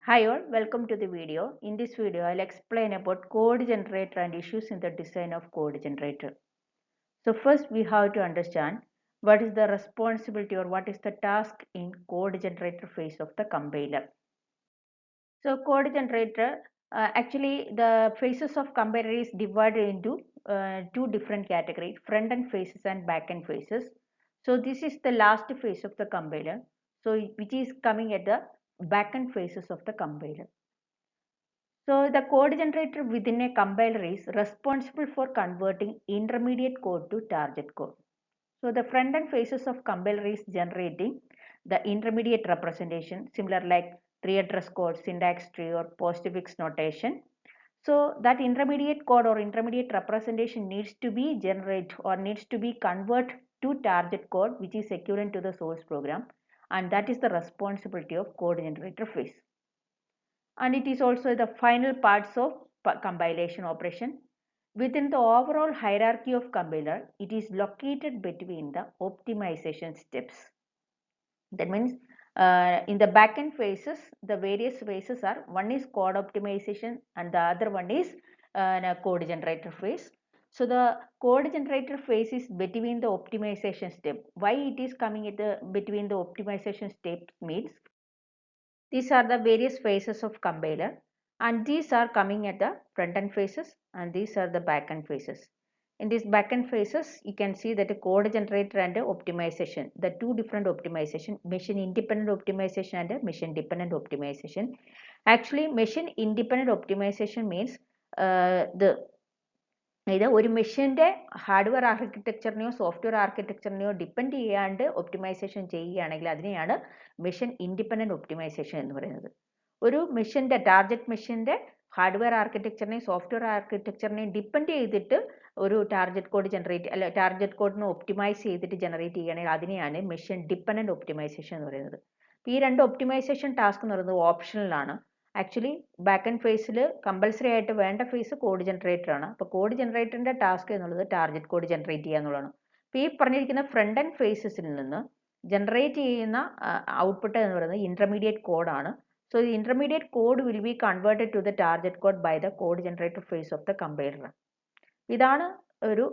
Hi all, welcome to the video. In this video, I'll explain about code generator and issues in the design of code generator. So first we have to understand what is the responsibility or what is the task in code generator phase of the compiler. So code generator, actually the phases of compiler is divided into two different categories, front-end phases and back-end phases. So this is the last phase of the compiler, so which is coming at the back-end phases of the compiler. So the code generator within a compiler is responsible for converting intermediate code to target code. So the front-end phases of compiler is generating the intermediate representation, similar like tree address code, syntax tree or postfix notation. So that intermediate code or intermediate representation needs to be generated or needs to be converted to target code which is equivalent to the source program, and that is the responsibility of code generator phase. And it is also the final parts of compilation operation. Within the overall hierarchy of compiler, it is located between the optimization steps. That means in the backend phases, the various phases are, one is code optimization and the other one is code generator phase. So the code generator phase is between the optimization step. Why it is coming at the between the optimization steps means these are the various phases of compiler, and these are coming at the front end phases and these are the back end phases. In these back end phases, you can see that a code generator and optimization, the two different optimization, machine independent optimization and machine dependent optimization. Actually, machine independent optimization means ഇത് ഒരു മെഷീൻ്റെ hardware ആർക്കിടെക്ചറിനെയോ software ആർക്കിടെക്ചറിനെയോ depend ചെയ്യാണ്ട് optimisation ചെയ്യുകയാണെങ്കിൽ അതിനെയാണ് machine independent optimisation എന്ന് പറയുന്നത്. ഒരു മെഷീൻ്റെ ടാർഗറ്റ് മെഷീൻ്റെ ഹാർഡ്വെയർ ആർക്കിടെക്ചറിനെയും സോഫ്റ്റ്വെയർ ആർക്കിടെക്ചറിനെയും ഡിപ്പെൻഡ് ചെയ്തിട്ട് ഒരു ടാർഗറ്റ് കോഡ് ജനറേറ്റ് അല്ല ടാർഗറ്റ് കോഡിനെ ഒപ്റ്റിമൈസ് ചെയ്തിട്ട് ജനറേറ്റ് ചെയ്യുകയാണെങ്കിൽ അതിനെയാണ് മെഷീൻ ഡിപ്പെൻഡൻറ്റ് ഒപ്റ്റിമൈസേഷൻ എന്ന് പറയുന്നത്. ഈ രണ്ട് ഒപ്റ്റിമൈസേഷൻ ടാസ്ക് എന്ന് പറയുന്നത് ഓപ്ഷണലാണ്. ആക്ച്വലി ബാക്ക് ആൻഡ് ഫേസിൽ കമ്പൽസറി ആയിട്ട് വേണ്ട ഫേസ് കോഡ് ജനറേറ്റർ ആണ്. അപ്പോൾ കോഡ് ജനറേറ്ററിൻ്റെ ടാസ്ക് എന്നുള്ളത് ടാർഗറ്റ് കോഡ് ജനറേറ്റ് ചെയ്യുക എന്നുള്ളതാണ്. അപ്പോൾ ഈ പറഞ്ഞിരിക്കുന്ന ഫ്രണ്ട് ആൻഡ് ഫേസസിൽ നിന്ന് ജനറേറ്റ് ചെയ്യുന്ന ഔട്ട്പുട്ട് എന്ന് പറയുന്നത് ഇന്റർമീഡിയറ്റ് കോഡാണ്. So the intermediate code will be converted to the target code by the code generator phase of the compiler. ഇതാണ് ഒരു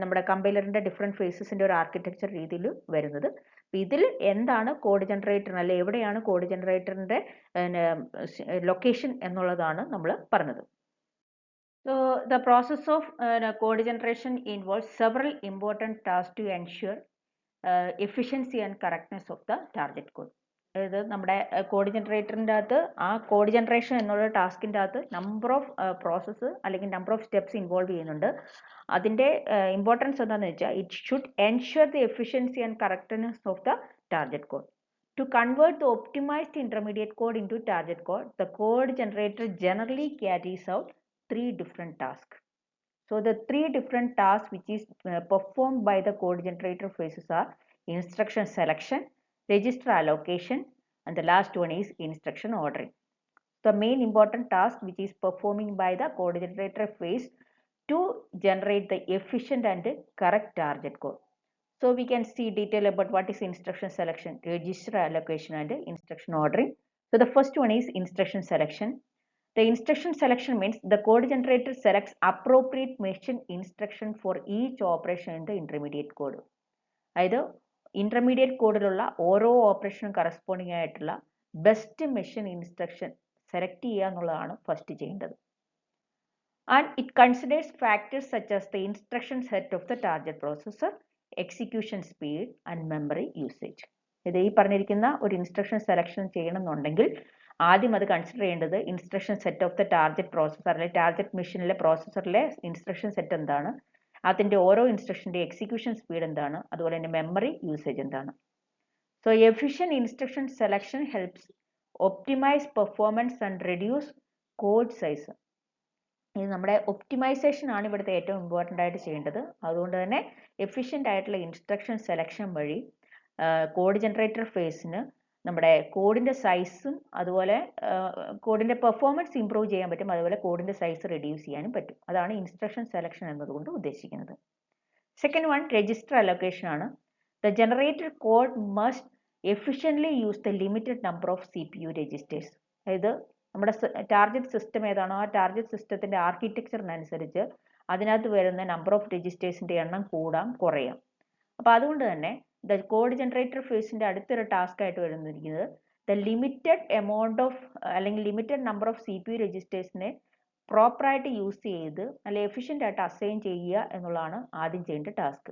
നമ്മുടെ കമ്പൈലറിൻ്റെ ഡിഫറെൻറ്റ് ഫേസസിൻ്റെ ഒരു ആർക്കിടെക്ചർ രീതിയിൽ വരുന്നത്. ഇതിൽ എന്താണ് കോഡ് ജനറേറ്റർ അല്ലെ എവിടെയാണ് കോഡ് ജനറേറ്ററിൻ്റെ ലൊക്കേഷൻ എന്നുള്ളതാണ് നമ്മൾ പറഞ്ഞത്. So the process of code generation involves several important tasks to ensure efficiency and correctness of the target code. അതായത് നമ്മുടെ കോഡ് ജനറേറ്ററിൻ്റെ അകത്ത് ആ കോഡ് ജനറേഷൻ എന്നുള്ള ടാസ്കിൻ്റെ അകത്ത് നമ്പർ ഓഫ് പ്രോസസ്സ് അല്ലെങ്കിൽ നമ്പർ ഓഫ് സ്റ്റെപ്സ് ഇൻവോൾവ് ചെയ്യുന്നുണ്ട്. അതിൻ്റെ ഇമ്പോർട്ടൻസ് എന്താണെന്ന് വെച്ചാൽ it should ensure the efficiency and correctness of the target code. To convert the optimized intermediate code into target code, the code generator generally carries out three different tasks. So the three different tasks which is performed by the code generator phases are instruction selection, register allocation, and the last one is instruction ordering. The main important task which is performing by the code generator phase to generate the efficient and correct target code. So we can see detail about what is instruction selection, register allocation and instruction ordering. So the first one is instruction selection. The instruction selection means the code generator selects appropriate machine instruction for each operation in the intermediate code. അതായത് intermediate കോഡിലുള്ള ഓരോ ഓപ്പറേഷനും corresponding ആയിട്ടുള്ള best machine instruction select ചെയ്യുക എന്നുള്ളതാണ് first ചെയ്യേണ്ടത്. And it considers factors such as the instruction set of the target processor, execution speed and memory usage. ഇത് ഈ പറഞ്ഞിരിക്കുന്ന ഒരു ഇൻസ്ട്രക്ഷൻ സെലക്ഷൻ ചെയ്യണമെന്നുണ്ടെങ്കിൽ ആദ്യം അത് കൺസിഡർ ചെയ്യേണ്ടത് instruction set of the target processor അല്ലെങ്കിൽ ടാർഗറ്റ് മെഷീനിലെ പ്രോസസ്സറിലെ ഇൻസ്ട്രക്ഷൻ സെറ്റ് എന്താണ്, അതിൻ്റെ ഓരോ ഇൻസ്ട്രക്ഷൻ്റെ എക്സിക്യൂഷൻ സ്പീഡ് എന്താണ്, അതുപോലെ തന്നെ മെമ്മറി യൂസേജ് എന്താണ്. So efficient instruction selection helps optimise performance and reduce code size. ഇത് നമ്മുടെ ഒപ്റ്റിമൈസേഷൻ ആണ് ഇവിടുത്തെ ഏറ്റവും ഇമ്പോർട്ടൻ്റ് ആയിട്ട് ചെയ്യേണ്ടത്. അതുകൊണ്ട് തന്നെ എഫിഷ്യൻ്റ് ആയിട്ടുള്ള ഇൻസ്ട്രക്ഷൻ സെലക്ഷൻ വഴി കോഡ് ജനറേറ്റർ ഫേസിന് നമ്മുടെ കോഡിൻ്റെ സൈസും അതുപോലെ കോഡിൻ്റെ പെർഫോമൻസ് ഇംപ്രൂവ് ചെയ്യാൻ പറ്റും, അതുപോലെ കോഡിൻ്റെ സൈസ് റെഡ്യൂസ് ചെയ്യാനും പറ്റും. അതാണ് ഇൻസ്ട്രക്ഷൻ സെലക്ഷൻ എന്നതുകൊണ്ട് ഉദ്ദേശിക്കുന്നത്. സെക്കൻഡ് വൺ രജിസ്റ്റർ അലോക്കേഷൻ ആണ്. The generated code must efficiently use the limited number of CPU registers. അതായത് നമ്മുടെ ടാർഗറ്റ് സിസ്റ്റം ഏതാണോ ആ ടാർഗറ്റ് സിസ്റ്റത്തിന്റെ ആർക്കിടെക്ചറിനനുസരിച്ച് അതിനകത്ത് വരുന്ന നമ്പർ ഓഫ് രജിസ്റ്റേഴ്സിന്റെ എണ്ണം കൂടാം കുറയാം. അപ്പോൾ അതുകൊണ്ട് തന്നെ ദ കോഡ് ജനറേറ്റർ ഫേസിന്റെ അടുത്തൊരു ടാസ്ക് ആയിട്ട് വരുന്നിരിക്കുന്നത് ദ ലിമിറ്റഡ് എമൗണ്ട് ഓഫ് അല്ലെങ്കിൽ ലിമിറ്റഡ് നമ്പർ ഓഫ് CPU രജിസ്റ്റേഴ്സിനെ പ്രോപ്പറായിട്ട് യൂസ് ചെയ്ത് നല്ല എഫിഷ്യൻ്റ് ആയിട്ട് അസൈൻ ചെയ്യുക എന്നുള്ളതാണ് ആദ്യം ചെയ്യേണ്ട task.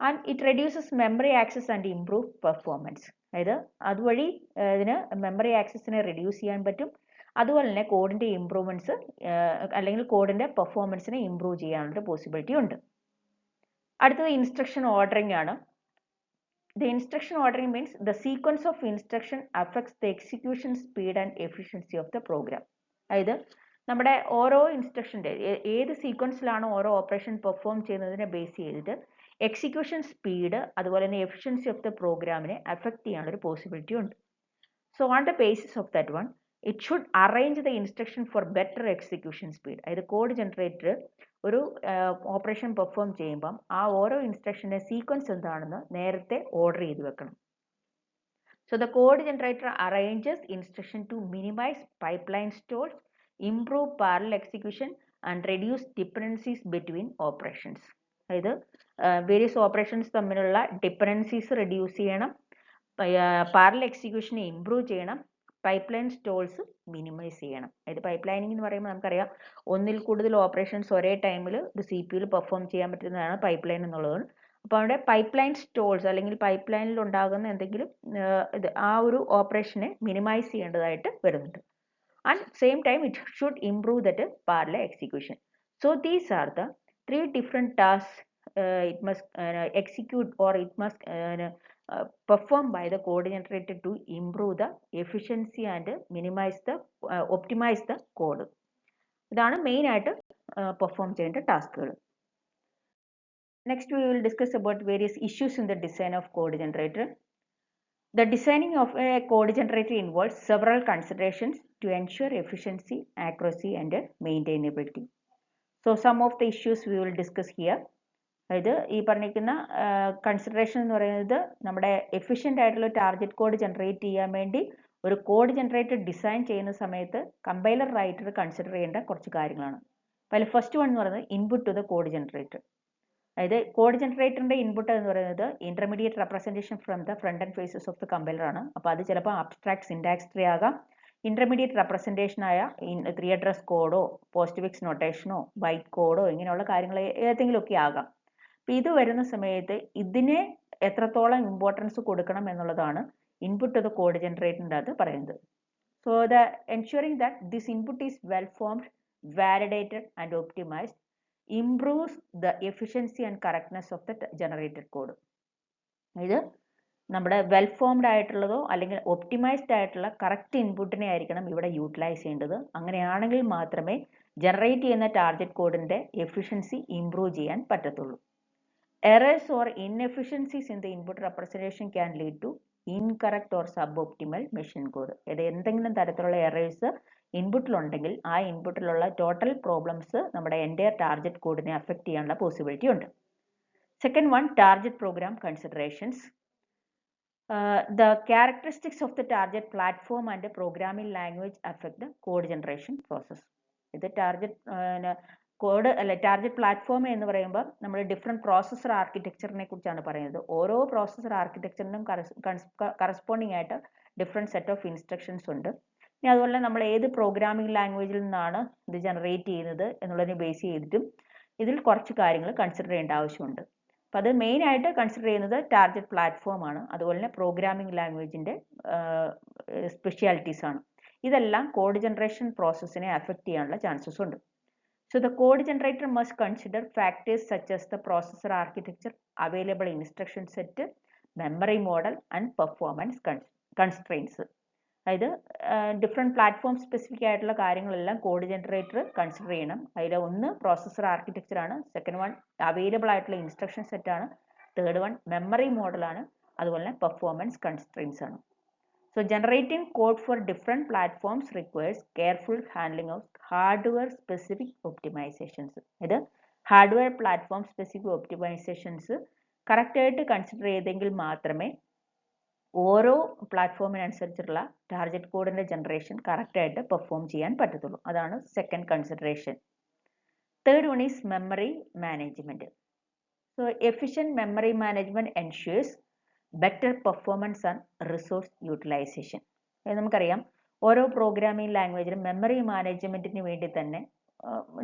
And it reduces memory access and improve performance. അതായത് അതുവഴി ഇതിന് മെമ്മറി ആക്സസിനെ റെഡ്യൂസ് ചെയ്യാൻ പറ്റും, അതുപോലെ തന്നെ കോഡിന്റെ ഇംപ്രൂവ്മെന്റ്സ് അല്ലെങ്കിൽ കോഡിന്റെ പെർഫോമൻസിനെ ഇംപ്രൂവ് ചെയ്യാനുള്ള പോസിബിലിറ്റി ഉണ്ട്. അടുത്തത് ഇൻസ്ട്രക്ഷൻ ഓർഡറിംഗ് ആണ്. The instruction ordering means the sequence of instruction affects the execution speed and efficiency of the program. അതായത് നമ്മുടെ ഓരോ ഇൻസ്ട്രക്ഷൻ്റെ ഏത് സീക്വൻസിലാണോ ഓരോ ഓപ്പറേഷൻ പെർഫോം ചെയ്യുന്നതിനെ ബേസ് ചെയ്തിട്ട് എക്സിക്യൂഷൻ സ്പീഡ് അതുപോലെ തന്നെ എഫിഷ്യൻസി ഓഫ് ദ പ്രോഗ്രാമിനെ അഫക്റ്റ് ചെയ്യാനുള്ളൊരു പോസിബിലിറ്റി ഉണ്ട്. So on the basis of that one it should arrange the instruction for better execution speed. അതായത് കോഡ് ജനറേറ്റർ ഒരു ഓപ്പറേഷൻ പെർഫോം ചെയ്യുമ്പം ആ ഓരോ ഇൻസ്ട്രക്ഷൻ്റെ സീക്വൻസ് എന്താണെന്ന് നേരത്തെ ഓർഡർ ചെയ്ത് വെക്കണം. So the code generator arranges instruction to minimise pipeline stalls, improve parallel execution and reduce dependencies between operations. അതായത് വേരിയസ് ഓപ്പറേഷൻസ് തമ്മിലുള്ള ഡിപ്പെൻഡൻസീസ് റെഡ്യൂസ് ചെയ്യണം, പാരലൽ എക്സിക്യൂഷനെ ഇംപ്രൂവ് ചെയ്യണം, പൈപ്പ് ലൈൻ സ്റ്റോൾസ് മിനിമൈസ് ചെയ്യണം. അതായത് പൈപ്പ് ലൈനിങ് എന്ന് പറയുമ്പോൾ നമുക്കറിയാം ഒന്നിൽ കൂടുതൽ ഓപ്പറേഷൻസ് ഒരേ ടൈമിൽ ഒരു CPU പെർഫോം ചെയ്യാൻ പറ്റുന്നതാണ് പൈപ്പ് ലൈൻ എന്നുള്ളത്. അപ്പോൾ അവിടെ പൈപ്പ് ലൈൻ സ്റ്റോൾസ് അല്ലെങ്കിൽ പൈപ്പ് ലൈനിൽ ഉണ്ടാകുന്ന എന്തെങ്കിലും ആ ഒരു ഓപ്പറേഷനെ മിനിമൈസ് ചെയ്യേണ്ടതായിട്ട് വരുന്നുണ്ട്. And same time it should improve that parallel execution. So these are the three different tasks it must execute or it must perform by the code generator to improve the efficiency and minimize the optimize the code. ഇതാണ് main ആയിട്ട് perform ചെയ്യേണ്ട ടാസ്കുകൾ. Next we will discuss about various issues in the design of code generator. The designing of a code generator involves several considerations to ensure efficiency, accuracy and maintainability. So some of the issues we will discuss here. അതായത് ഈ പറഞ്ഞിരിക്കുന്ന consideration എന്ന് പറയുന്നത് നമ്മുടെ efficient ആയിട്ടുള്ള target code generate ചെയ്യാൻ വേണ്ടി ഒരു കോഡ് ജനറേറ്റർ ഡിസൈൻ ചെയ്യുന്ന സമയത്ത് കമ്പൈലർ റൈറ്റർ കൺസിഡർ ചെയ്യേണ്ട കുറച്ച് കാര്യങ്ങളാണ്. അതിൽ ഫസ്റ്റ് വൺ എന്ന് പറയുന്നത് input to the code generator. അതായത് കോഡ് ജനറേറ്ററിന്റെ ഇൻപുട്ട് എന്ന് പറയുന്നത് intermediate representation from the front end phases of the compiler ആണ്. അപ്പോൾ അത് ചിലപ്പോൾ അബ്സ്ട്രാക്ട് സിൻടാക്സ് ട്രീ ആകാം, ഇന്റർമീഡിയറ്റ് റെപ്രസെൻറ്റേഷൻ ആയ 3 അഡ്രസ് കോഡോ പോസ്റ്റ് ഫിക്സ് നൊട്ടേഷനോ ബൈറ്റ് കോഡോ ഇങ്ങനെയുള്ള കാര്യങ്ങൾ ഏതെങ്കിലുമൊക്കെ ആകാം. അപ്പോൾ ഇത് വരുന്ന സമയത്ത് ഇതിനെ എത്രത്തോളം ഇമ്പോർട്ടൻസ് കൊടുക്കണം എന്നുള്ളതാണ് ഇൻപുട്ട് ടു ദ കോഡ് ജനറേറ്ററിൻ്റെ അത് പറയുന്നത്. So the ensuring that this input is well formed, validated and optimised improves the efficiency and correctness of the generated code. ഇത് നമ്മുടെ വെൽ ഫോംഡ് ആയിട്ടുള്ളതോ അല്ലെങ്കിൽ ഒപ്റ്റിമൈസ്ഡ് ആയിട്ടുള്ള കറക്റ്റ് ഇൻപുട്ടിനെ ആയിരിക്കണം ഇവിടെ യൂട്ടിലൈസ് ചെയ്യേണ്ടത്. അങ്ങനെയാണെങ്കിൽ മാത്രമേ ജനറേറ്റ് ചെയ്യുന്ന ടാർഗറ്റ് കോഡിന്റെ എഫിഷ്യൻസി ഇംപ്രൂവ് ചെയ്യാൻ പറ്റത്തുള്ളൂ. Errors or inefficiencies in the input representation can lead to incorrect or suboptimal machine code. ഇത് എന്തെങ്കിലും തരത്തിലുള്ള എറേഴ്സ് ഇൻപുട്ടിലുണ്ടെങ്കിൽ ആ ഇൻപുട്ടിലുള്ള ടോട്ടൽ പ്രോബ്ലംസ് നമ്മുടെ എൻ്റയർ ടാർഗറ്റ് കോഡിനെ അഫക്റ്റ് ചെയ്യാനുള്ള പോസിബിലിറ്റി ഉണ്ട്. Second one, target program considerations. The characteristics of the target platform and programming language affect the code generation process. ഇത് ടാർഗറ്റ് പ്ലാറ്റ്ഫോം എന്ന് പറയുമ്പോൾ നമ്മൾ ഡിഫറെൻറ്റ് പ്രോസസ്സർ ആർക്കിടെക്ചറിനെ കുറിച്ചാണ് പറയുന്നത്. ഓരോ പ്രോസസ്സർ ആർക്കിടെക്ചറിനും കറസ്പോണ്ടിങ് ആയിട്ട് ഡിഫറെൻറ്റ് സെറ്റ് ഓഫ് ഇൻസ്ട്രക്ഷൻസ് ഉണ്ട്. ഇനി അതുപോലെ നമ്മൾ ഏത് പ്രോഗ്രാമിംഗ് ലാംഗ്വേജിൽ നിന്നാണ് ഇത് ജനറേറ്റ് ചെയ്യുന്നത് എന്നുള്ളതിനെ ബേസ് ചെയ്തിട്ടും ഇതിൽ കുറച്ച് കാര്യങ്ങൾ കൺസിഡർ ചെയ്യേണ്ട ആവശ്യമുണ്ട്. അപ്പോൾ അത് മെയിനായിട്ട് കൺസിഡർ ചെയ്യുന്നത് ടാർഗറ്റ് പ്ലാറ്റ്ഫോം ആണ്, അതുപോലെ തന്നെ പ്രോഗ്രാമിംഗ് ലാംഗ്വേജിൻ്റെ സ്പെഷ്യാലിറ്റീസ് ആണ്. ഇതെല്ലാം കോഡ് ജനറേഷൻ പ്രോസസ്സിനെ അഫക്റ്റ് ചെയ്യാനുള്ള ചാൻസസ് ഉണ്ട്. So the code generator must consider factors such as the processor architecture, available instruction set, memory model and performance constraints. അതായത് ഡിഫറെൻറ്റ് പ്ലാറ്റ്ഫോം സ്പെസിഫിക് ആയിട്ടുള്ള കാര്യങ്ങളെല്ലാം കോഡ് ജനറേറ്റർ കൺസിഡർ ചെയ്യണം. അതിൽ ഒന്ന് പ്രോസസ്സർ ആർക്കിടെക്ചർ ആണ്, second one available ആയിട്ടുള്ള instruction set ആണ്, third one memory മോഡലാണ്, അതുപോലെ തന്നെ പെർഫോമൻസ് കൺസ്ട്രെയിൻസ് ആണ്. So generating code for different platforms requires careful handling of hardware specific optimizations. ഇത് ഹാർഡ്വെയർ പ്ലാറ്റ്ഫോം സ്പെസിഫിക് ഒപ്റ്റിമൈസേഷൻസ് കറക്റ്റായിട്ട് കൺസിഡർ ചെയ്തെങ്കിൽ മാത്രമേ ഓരോ പ്ലാറ്റ്ഫോമിനനുസരിച്ചുള്ള ടാർഗറ്റ് കോഡിന്റെ ജനറേഷൻ കറക്റ്റായിട്ട് പെർഫോം ചെയ്യാൻ പറ്റത്തുള്ളൂ. അതാണ് second consideration. Third one is memory management. So efficient memory management ensures better performance and resource utilisation. നമുക്കറിയാം ഓരോ പ്രോഗ്രാമിംഗ് ലാംഗ്വേജിലും മെമ്മറി മാനേജ്മെന്റിന് വേണ്ടി തന്നെ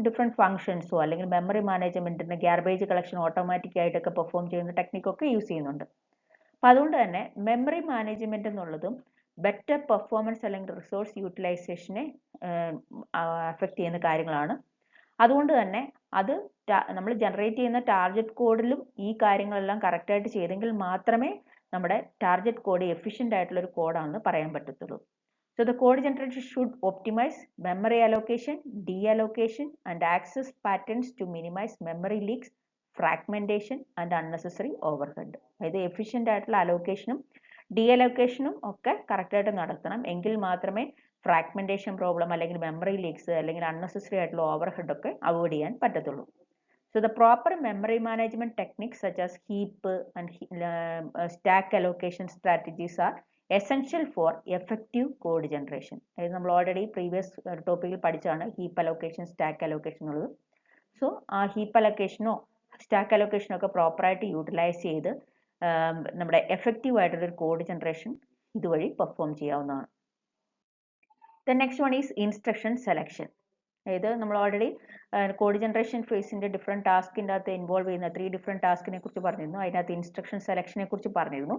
ഡിഫറെൻറ്റ് ഫങ്ഷൻസോ അല്ലെങ്കിൽ മെമ്മറി മാനേജ്മെന്റിന് ഗാർബേജ് കളക്ഷൻ ഓട്ടോമാറ്റിക് ആയിട്ടൊക്കെ പെർഫോം ചെയ്യുന്ന ടെക്നിക്കൊക്കെ യൂസ് ചെയ്യുന്നുണ്ട്. അപ്പം അതുകൊണ്ട് തന്നെ മെമ്മറി മാനേജ്മെന്റ് എന്നുള്ളതും ബെറ്റർ പെർഫോമൻസ് അല്ലെങ്കിൽ റിസോഴ്സ് യൂട്ടിലൈസേഷനെ അഫക്റ്റ് ചെയ്യുന്ന കാര്യങ്ങളാണ്. അതുകൊണ്ട് തന്നെ അത് നമ്മൾ ജനറേറ്റ് ചെയ്യുന്ന ടാർഗറ്റ് കോഡിലും ഈ കാര്യങ്ങളെല്ലാം കറക്റ്റായിട്ട് ചെയ്തെങ്കിൽ മാത്രമേ നമ്മുടെ ടാർഗറ്റ് കോഡ് എഫിഷ്യൻ്റ് ആയിട്ടുള്ള ഒരു കോഡാണെന്ന് പറയാൻ പറ്റത്തുള്ളൂ. So the code generator should optimize memory allocation, deallocation and access patterns to minimize memory leaks, fragmentation and unnecessary overhead. അതായത് എഫിഷ്യൻ്റ് ആയിട്ടുള്ള അലോക്കേഷനും ഡീഅലോക്കേഷനും ഒക്കെ കറക്റ്റായിട്ട് നടത്തണം. എങ്കിൽ മാത്രമേ ഫ്രാഗ്മെന്റേഷൻ പ്രോബ്ലം അല്ലെങ്കിൽ മെമ്മറി ലീക്സ് അല്ലെങ്കിൽ അൺനെസസറി ആയിട്ടുള്ള ഓവർഹെഡ് ഒക്കെ അവോയ്ഡ് ചെയ്യാൻ പറ്റത്തുള്ളൂ. So the proper memory management techniques such as heap and stack allocation strategies are essential for effective code generation. അതായത് നമ്മൾ ഓൾറെഡി പ്രീവിയസ് ടോപ്പിക്കിൽ പഠിച്ചാണ് ഹീപ്പ് അലോക്കേഷൻ സ്റ്റാക്ക് അലോക്കേഷൻ എന്നുള്ളത്. സോ ആ ഹീപ്പ് അലോക്കേഷനോ സ്റ്റാക്ക് അലോക്കേഷനോ ഒക്കെ പ്രോപ്പറായിട്ട് യൂട്ടിലൈസ് ചെയ്ത് നമ്മുടെ എഫക്റ്റീവ് ആയിട്ടുള്ളൊരു കോഡ് ജനറേഷൻ ഇതുവഴി പെർഫോം ചെയ്യാവുന്നതാണ്. Then next one is instruction selection. അതായത് നമ്മൾ ഓൾറെഡി കോഡ് ജനറേഷൻ ഫേസിൻ്റെ ഡിഫറെൻറ്റ് ടാസ്കിൻ്റെ അകത്ത് ഇൻവോൾവ് ചെയ്യുന്ന 3 ഡിഫറെൻറ്റ് ടാസ്കിനെ കുറിച്ച് പറഞ്ഞിരുന്നു. അതിനകത്ത് ഇൻസ്ട്രക്ഷൻ സെലക്ഷനെ കുറിച്ച് പറഞ്ഞിരുന്നു.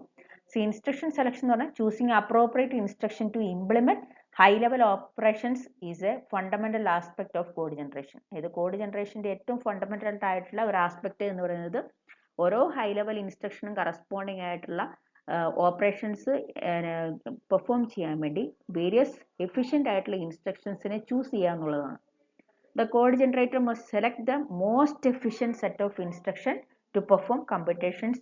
സോ ഇൻസ്ട്രക്ഷൻ സെലക്ഷൻ എന്ന് പറഞ്ഞാൽ choosing appropriate instruction to implement high level operations is a fundamental aspect of code generation. അതായത് കോഡ് ജനറേഷൻ്റെ ഏറ്റവും ഫണ്ടമെന്റൽ ആയിട്ടുള്ള ഒരു ആസ്പെക്ട് എന്ന് പറയുന്നത് ഓരോ ഹൈ ലെവൽ ഇൻസ്ട്രക്ഷനും കറസ്പോണ്ടിങ് ആയിട്ടുള്ള ഓപ്പറേഷൻസ് പെർഫോം ചെയ്യാൻ വേണ്ടി വേരിയസ് എഫിഷ്യൻ്റ് ആയിട്ടുള്ള ഇൻസ്ട്രക്ഷൻസിനെ ചൂസ് ചെയ്യുക എന്നുള്ളതാണ്. The code generator must select the most efficient set of instruction to perform computations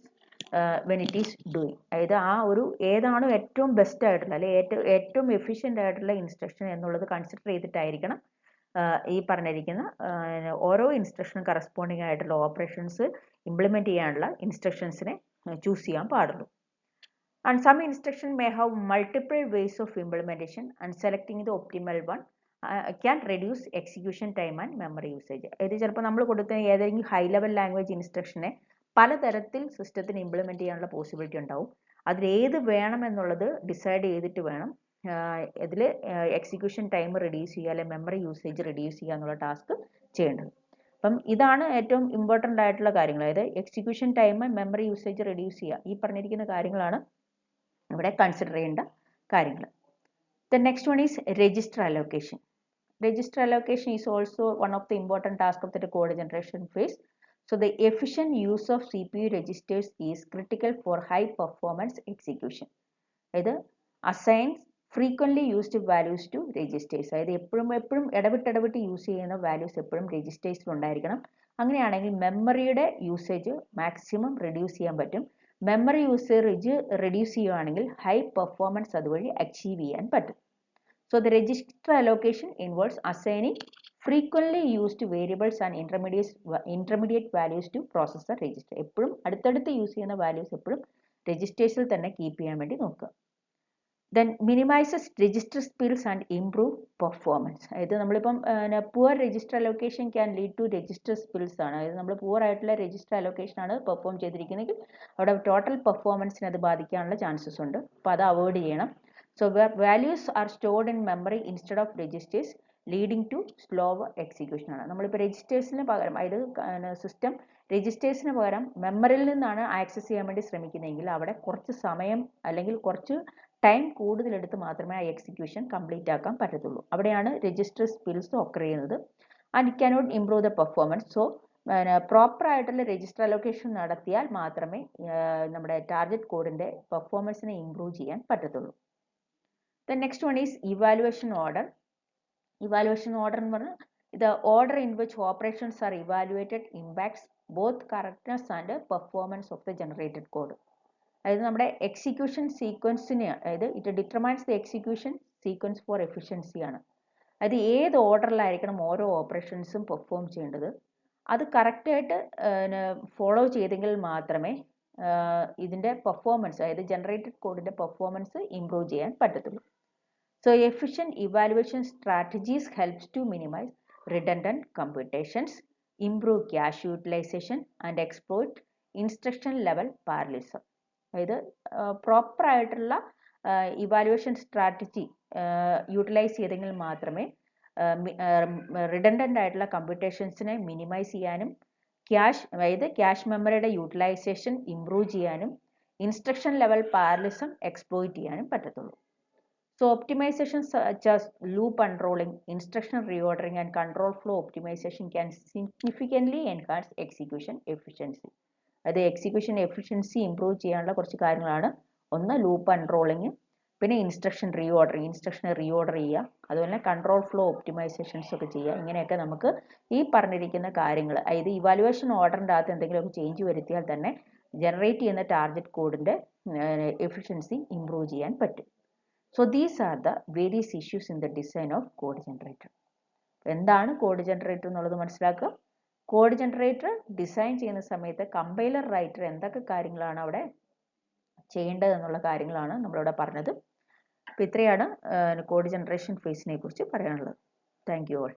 when it is doing. അതായത് ആ ഒരു ഏതാണോ ഏറ്റവും ബെസ്റ്റ് ആയിട്ടുള്ള അല്ലെങ്കിൽ ഏറ്റവും എഫിഷ്യൻ്റ് ആയിട്ടുള്ള ഇൻസ്ട്രക്ഷൻ എന്നുള്ളത് കൺസിഡർ ചെയ്തിട്ടായിരിക്കണം ഈ പറഞ്ഞിരിക്കുന്ന ഓരോ ഇൻസ്ട്രക്ഷനും കറസ്പോണ്ടിങ് ആയിട്ടുള്ള ഓപ്പറേഷൻസ് ഇംപ്ലിമെൻറ്റ് ചെയ്യാനുള്ള ഇൻസ്ട്രക്ഷൻസിനെ ചൂസ് ചെയ്യാൻ പാടുള്ളൂ. And some instruction may have multiple ways of implementation and selecting the optimal one can reduce execution time and memory usage. അതായത് ചിലപ്പോൾ നമ്മൾ കൊടുക്കുന്ന ഏതെങ്കിലും ഹൈ ലെവൽ ലാംഗ്വേജ് ഇൻസ്ട്രക്ഷനെ പലതരത്തിൽ സിസ്റ്റത്തിന് ഇംപ്ലിമെൻറ്റ് ചെയ്യാനുള്ള പോസിബിലിറ്റി ഉണ്ടാവും. അതിലേത് വേണമെന്നുള്ളത് ഡിസൈഡ് ചെയ്തിട്ട് വേണം ഇതിൽ എക്സിക്യൂഷൻ ടൈം റെഡ്യൂസ് ചെയ്യുക അല്ലെങ്കിൽ മെമ്മറി യൂസേജ് റെഡ്യൂസ് ചെയ്യുക എന്നുള്ള ടാസ്ക് ചെയ്യേണ്ടത്. അപ്പം ഇതാണ് ഏറ്റവും ഇമ്പോർട്ടൻ്റ് ആയിട്ടുള്ള കാര്യങ്ങൾ. അതായത് execution time memory usage reduce ചെയ്യുക, ഈ പറഞ്ഞിരിക്കുന്ന കാര്യങ്ങളാണ് ഇവിടെ കൺസിഡർ ചെയ്യേണ്ട കാര്യങ്ങൾ. The next one is register allocation. Register allocation is also one of the important tasks of the code generation phase. So the efficient use of CPU registers is critical for high performance execution. അതായത് assigns frequently used values to registers. അതായത് എപ്പോഴും ഇടവിട്ട് use ചെയ്യുന്ന values എപ്പോഴും രജിസ്റ്റേഴ്സിൽ ഉണ്ടായിരിക്കണം. അങ്ങനെയാണെങ്കിൽ മെമ്മറിയുടെ usage maximum reduce ചെയ്യാൻ പറ്റും. മെമ്മറി യൂസേജ് റെഡ്യൂസ് ചെയ്യുകയാണെങ്കിൽ ഹൈ പെർഫോമൻസ് അതുവഴി അച്ചീവ് ചെയ്യാൻ പറ്റും. So the register allocation involves assigning frequently used variables and intermediate values to processor register. എപ്പോഴും അടുത്തടുത്ത് യൂസ് ചെയ്യുന്ന വാല്യൂസ് എപ്പോഴും രജിസ്റ്റേഴ്സിൽ തന്നെ കീപ്പ് ചെയ്യാൻ വേണ്ടി നോക്കുക. Then minimizes register spills and improve performance. അതായത് നമ്മളിപ്പം poor register allocation can lead to register spills ആണ്. അതായത് നമ്മൾ പുവർ ആയിട്ടുള്ള രജിസ്റ്റർ അലോക്കേഷൻ ആണ് പെർഫോം ചെയ്തിരിക്കുന്നതെങ്കിൽ അവിടെ ടോട്ടൽ പെർഫോമൻസിനെ അത് ബാധിക്കാനുള്ള ചാൻസസ് ഉണ്ട്. അപ്പോൾ അത് അവോയ്ഡ് ചെയ്യണം. So where values are stored in memory instead of registers leading to slower execution ആണ്. നമ്മളിപ്പോൾ രജിസ്റ്റേഴ്സിന് പകരം അതായത് സിസ്റ്റം രജിസ്റ്റേഴ്സിന് പകരം മെമ്മറിയിൽ നിന്നാണ് ആക്സസ് ചെയ്യാൻ വേണ്ടി ശ്രമിക്കുന്നതെങ്കിൽ അവിടെ കുറച്ച് സമയം അല്ലെങ്കിൽ കുറച്ച് ടൈം കൂടുതലെടുത്ത് മാത്രമേ ആ എക്സിക്യൂഷൻ കംപ്ലീറ്റ് ആക്കാൻ പറ്റത്തുള്ളൂ. അവിടെയാണ് രജിസ്റ്റർ സ്പിൽസ് ഒക്കർ ചെയ്യുന്നത്. And it cannot improve the performance. So proper ആയിട്ടുള്ള രജിസ്റ്റർ അലോക്കേഷൻ നടത്തിയാൽ മാത്രമേ നമ്മുടെ ടാർഗറ്റ് കോഡിൻ്റെ പെർഫോമൻസിനെ ഇംപ്രൂവ് ചെയ്യാൻ പറ്റത്തുള്ളൂ. The next one is evaluation order. Evaluation order എന്ന് പറഞ്ഞാൽ the order in which operations are evaluated impacts both correctness and performance of the generated code. അതായത് നമ്മുടെ എക്സിക്യൂഷൻ സീക്വൻസിനെ അതായത് it determines the execution sequence for efficiency ആണ്. അതായത് ഏത് ഓർഡറിലായിരിക്കണം ഓരോ ഓപ്പറേഷൻസും പെർഫോം ചെയ്യേണ്ടത്, അത് കറക്റ്റായിട്ട് ഫോളോ ചെയ്തെങ്കിൽ മാത്രമേ ഇതിൻ്റെ പെർഫോമൻസ്, അതായത് ജനറേറ്റഡ് കോഡിൻ്റെ പെർഫോമൻസ് ഇംപ്രൂവ് ചെയ്യാൻ പറ്റത്തുള്ളൂ. So efficient evaluation strategies helps to minimise redundant computations, improve cache utilisation and exploit instruction level parallelism. അതായത് പ്രോപ്പറായിട്ടുള്ള ഇവാലുവേഷൻ സ്ട്രാറ്റജി യൂട്ടിലൈസ് ചെയ്തെങ്കിൽ മാത്രമേ റിഡൻഡൻ്റ് ആയിട്ടുള്ള കമ്പ്യൂട്ടേഷൻസിനെ മിനിമൈസ് ചെയ്യാനും അതായത് ക്യാഷ് മെമ്മറിയുടെ യൂട്ടിലൈസേഷൻ ഇംപ്രൂവ് ചെയ്യാനും ഇൻസ്ട്രക്ഷൻ ലെവൽ പാരലിസം എക്സ്പ്ലോയിറ്റ് ചെയ്യാനും പറ്റത്തുള്ളൂ. So optimization such as loop unrolling, instruction reordering and control flow optimization can significantly enhance execution efficiency. അത് എക്സിക്യൂഷൻ എഫിഷ്യൻസി ഇംപ്രൂവ് ചെയ്യാനുള്ള കുറച്ച് കാര്യങ്ങളാണ്. ഒന്ന് ലൂപ്പ് അൺറോളിങ്, പിന്നെ ഇൻസ്ട്രക്ഷൻ റീഓർഡർ ചെയ്യുക, അതുപോലെ കൺട്രോൾ ഫ്ലോ ഒപ്റ്റിമൈസേഷൻസ് ഒക്കെ ചെയ്യുക. ഇങ്ങനെയൊക്കെ നമുക്ക് ഈ പറഞ്ഞിരിക്കുന്ന കാര്യങ്ങൾ, അതായത് ഇവാലുവേഷൻ ഓർഡറിൻ്റെ അകത്ത് എന്തെങ്കിലും ചേഞ്ച് വരുത്തിയാൽ തന്നെ ജനറേറ്റ് ചെയ്യുന്ന ടാർഗറ്റ് കോഡിൻ്റെ എഫിഷ്യൻസി ഇംപ്രൂവ് ചെയ്യാൻ പറ്റും. So these are the various issues in the design of code generator. എന്താണ് കോഡ് ജനറേറ്റർ എന്നുള്ളത് മനസ്സിലാക്കുക. കോഡ് ജനറേറ്റർ ഡിസൈൻ ചെയ്യുന്ന സമയത്ത് കമ്പൈലർ റൈറ്റർ എന്തൊക്കെ കാര്യങ്ങളാണ് അവിടെ ചെയ്യേണ്ടത് എന്നുള്ള കാര്യങ്ങളാണ് നമ്മളിവിടെ പറഞ്ഞത്. അപ്പോൾ ഇത്രയാണ് കോഡ് ജനറേഷൻ ഫേസിനെ കുറിച്ച് പറയാനുള്ളത്. Thank you all.